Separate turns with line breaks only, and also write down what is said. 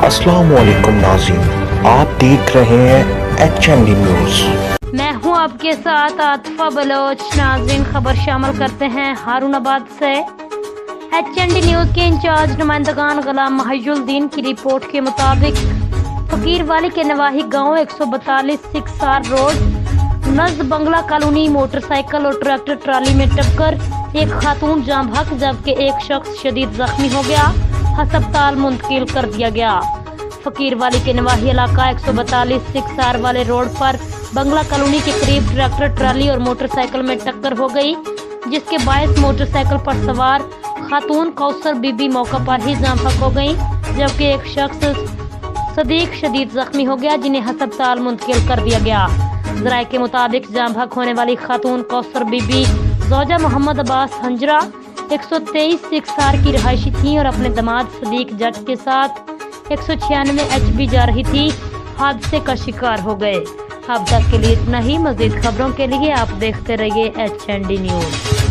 अस्सलाम वालेकुम नाज़रीन, आप देख रहे हैं HND न्यूज़।
मैं हूं आपके साथ आतिफा बलोच। नाज़रीन, खबर शामिल करते हैं हारूनाबाद से। HND न्यूज़ के इंचार्ज नुमाइंदगान गुलाम महाजुद्दीन की रिपोर्ट के मुताबिक फकीर वाली के नवाही गांव 142 सिक्सार रोड नज़ बंगला कॉलोनी मोटरसाइकिल और ट्रैक्टर ट्राली में टक्कर, एक खातून जाँ बहक जबकि एक शख्स शदीद जख्मी हो गया, अस्पताल मुंतकिल कर दिया गया। फकीर वाली के नवाही इलाका 142 सिक्सार वाले रोड पर बंगला कॉलोनी के करीब ट्रैक्टर ट्राली और मोटरसाइकिल में टक्कर हो गई, जिसके बायस मोटरसाइकिल पर सवार खातून कौसर बीबी मौका पर ही जाँ बहक हो गई, जबकि एक शख्स सदीक शदीद जख्मी हो गया, जिन्हें अस्पताल मुंतकिल कर दिया गया। ज़राए के मुताबिक जाँ बहक होने वाली खातून कौसर बीबी ज़ौजा मोहम्मद अब्बास हंजरा 123 सिक्सार की रहायशी थी और अपने दामाद सदीक जट के साथ 196 HB जा रही थी। हादसे का शिकार हो गए। अब तक के लिए इतना ही। मज़ीद खबरों के लिए आप देखते रहिए HND न्यूज़।